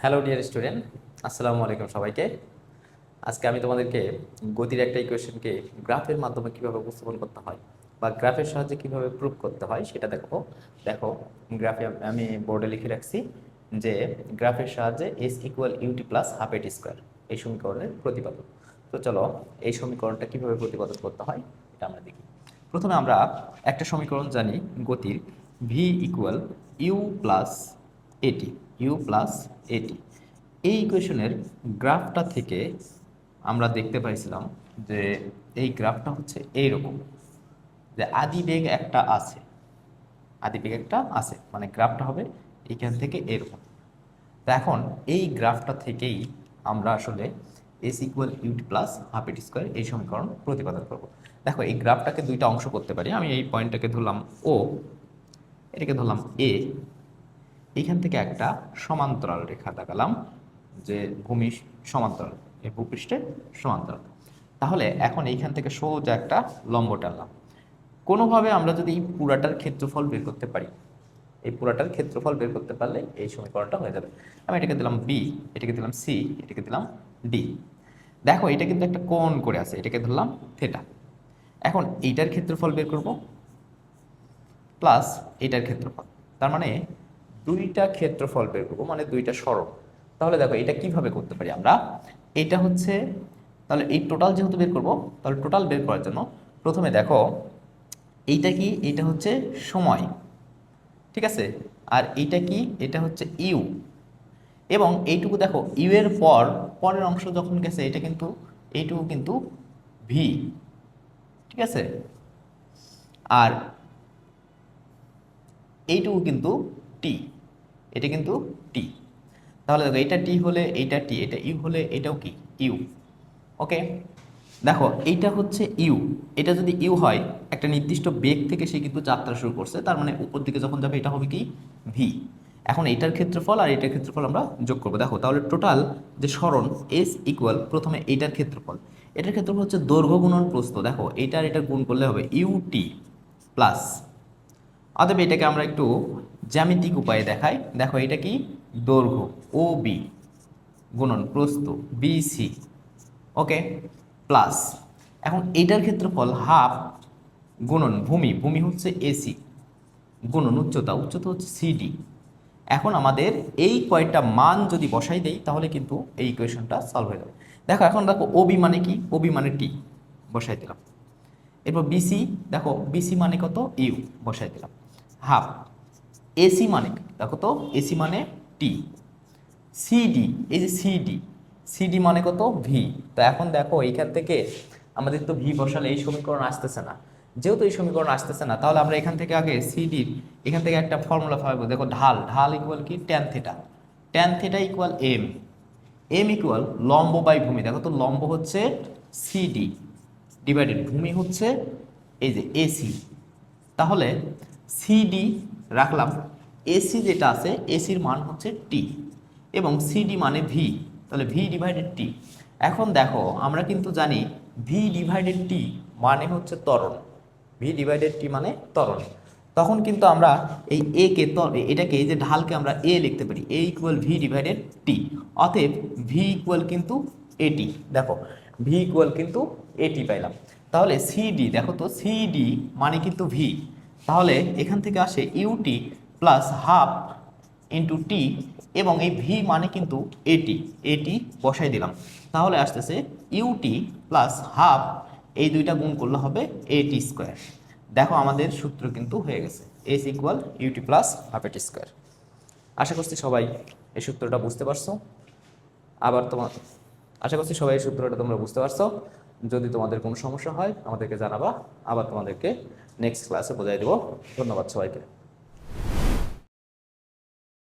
Hello dear student, আসসালামু আলাইকুম সবাইকে। আজকে আমি তোমাদেরকে গতির একটা ইকুয়েশনকে গ্রাফের মাধ্যমে কিভাবে উপস্থাপন করতে হয় বা গ্রাফের সাহায্যে কিভাবে প্রুভ করতে হয় সেটা দেখো। দেখো, গ্রাফে আমি বোর্ডে লিখে রাখছি যে গ্রাফের সাহায্যে S equal UT plus half AT square এই সমীকরণের প্রতিপাদক। তো চলো এই সমীকরণটা কিভাবে প্রতিপাদন করতে হয় এটা আমরা দেখি। প্রথমে আমরা একটা সমীকরণ জানি গতির, ভি ইকুয়াল ইউ প্লাস এটি, ইউ প্লাস এটি। এই ইকুয়েশনের গ্রাফটা থেকে আমরা দেখতে পাইছিলাম যে এই গ্রাফটা হচ্ছে এইরকম, যে আদিবেগ একটা আছে, আদিবেগ একটা আছে মানে গ্রাফটা হবে এইখান থেকে এরকম। তো এখন এই গ্রাফটা থেকেই আমরা আসলে S equal UT plus half AT square এই সমীকরণ প্রতিপাদন করব। দেখো, এই গ্রাফটাকে দুইটা অংশ করতে পারি। আমি এই পয়েন্টটাকে ধরলাম ও, এটাকে ধরলাম এ। এইখান থেকে একটা সমান্তরাল রেখা দেখালাম, যে ভূমি সমান্তরাল, এই ভূপৃষ্ঠে সমান্তরাল। তাহলে এখন এইখান থেকে সোজা একটা লম্ব টানলাম। কোনোভাবে আমরা যদি এই পুরাটার ক্ষেত্রফল বের করতে পারি, এই পুরাটার ক্ষেত্রফল বের করতে পারলে এই সমীকরণটা হয়ে যাবে। আমি এটাকে দিলাম বি, এটাকে দিলাম সি, এটাকে দিলাম ডি। দেখো, এটা কিন্তু একটা কোণ করে আছে, এটাকে ধরলাম থেটা। এখন এইটার ক্ষেত্রফল বের করব প্লাস এটার ক্ষেত্রফল, তার মানে দুইটা ক্ষেত্রফল বের করবো মানে দুইটা সরণ। তাহলে দেখো এটা কিভাবে করতে পারি আমরা, এটা হচ্ছে, তাহলে এই টোটাল যেহেতু বের করবো, তাহলে টোটাল বের করার জন্য প্রথমে দেখো এইটা কি, এটা হচ্ছে সময়, ঠিক আছে। আর এইটা কি, এটা হচ্ছে ইউ। এবং এইটুকু দেখো, ইউ এর পর পরের অংশ যখন গেছে এটা কিন্তু, এইটুকু কিন্তু ভি, ঠিক আছে। আর এইটুকু কিন্তু টি, এটা কিন্তু টি। তাহলে দেখো, এটা টি হলে এইটা টি, এটা ইউ হলে এটাও কি ইউ। ওকে, দেখো এইটা হচ্ছে ইউ। এটা যদি ইউ হয়, একটা নির্দিষ্ট বেগ থেকে সে কিন্তু যাত্রা শুরু করছে, তার মানে উপর দিকে যখন যাবে এটা হবে কি ভি। এখন এটার ক্ষেত্রফল আর এটার ক্ষেত্রফল আমরা যোগ করবো। দেখো তাহলে টোটাল যে সরণ এস ইকুয়াল, প্রথমে এইটার ক্ষেত্রফল, এটার ক্ষেত্রফল হচ্ছে দৈর্ঘ্য গুণন প্রস্থ। দেখো এইটার এটা গুণ করলে হবে ইউটি প্লাস, অতএব এটাকে আমরা একটু জ্যামিতিক উপায়ে দেখাই। দেখো এটা কি, দৈর্ঘ্য ও বি গুণন প্রস্থ বিসি, ওকে, প্লাস এখন এইটার ক্ষেত্রফল হাফ গুণন ভূমি, ভূমি হচ্ছে এসি, গুণন উচ্চতা, উচ্চতা হচ্ছে সিডি। এখন আমাদের এই কয়েকটা মান যদি বসাই দেই তাহলে কিন্তু এই ইকুয়েশনটা সলভ হয়ে যাবে। দেখো এখন দেখো ওবি মানে কি, ওবি মানে টি, বসাই দিলাম। এরপর বিসি, দেখো বিসি মানে কত ইউ, বসাই দিলাম। হাফ এসি মানে, দেখো তো এসি মানে টি। সিডি, এই যে সিডি, সিডি মানে কত ভি। তো এখন দেখো এইখান থেকে আমাদের তো ভি বসালে এই সমীকরণ আসতেছে না। যেহেতু এই সমীকরণ আসতেছে না, তাহলে আমরা এখান থেকে আগে সিডির এখান থেকে একটা ফর্মুলা পাবো। দেখো ঢাল, ঢাল ইকুয়াল কি tan theta, tan theta equal M, M equal লম্ব বাই ভূমি। দেখো তো লম্ব হচ্ছে সিডি ডিভাইডেড ভূমি হচ্ছে এই যে এসি। তাহলে সিডি রাখলাম, এসি যেটা আছে এসির মান হচ্ছে টি এবং সিডি মানে ভি, তাহলে ভি ডিভাইডেড টি। এখন দেখো আমরা কিন্তু জানি ভি ডিভাইডেড টি মানে হচ্ছে ত্বরণ, ভি ডিভাইডেড টি মানে ত্বরণ। তখন কিন্তু আমরা এই এ কে, এটাকে এই যে ঢালকে আমরা এ লিখতে পারি, এ ইকুয়াল ভি ডিভাইডেড টি। অতএব ভি ইকুয়াল কিন্তু এটি। দেখো ভি ইকুয়াল কিন্তু এটি পাইলাম। তাহলে সিডি, দেখো তো সিডি মানে কিন্তু ভি, তাহলে এখান থেকে আসে UT plus half into T, এবং এই ভি মানে কিন্তু এটি, এটি বসাই দিলাম। তাহলে আসতেছে ইউটি প্লাস হাফ, এই দুইটা গুণ করলে হবে এটি স্কোয়ার। দেখো আমাদের সূত্র কিন্তু হয়ে গেছে, S equal UT plus half AT square. আশা করছি সবাই এই সূত্রটা বুঝতে পারছো। আবার তোমার, আশা করছি সবাই এই সূত্রটা তোমরা বুঝতে পারছো। যদি তোমাদের কোনো সমস্যা হয় আমাদেরকে জানাবা, আবার তোমাদেরকে নেক্সট ক্লাসে বোঝাই দেবো। ধন্যবাদ সবাইকে।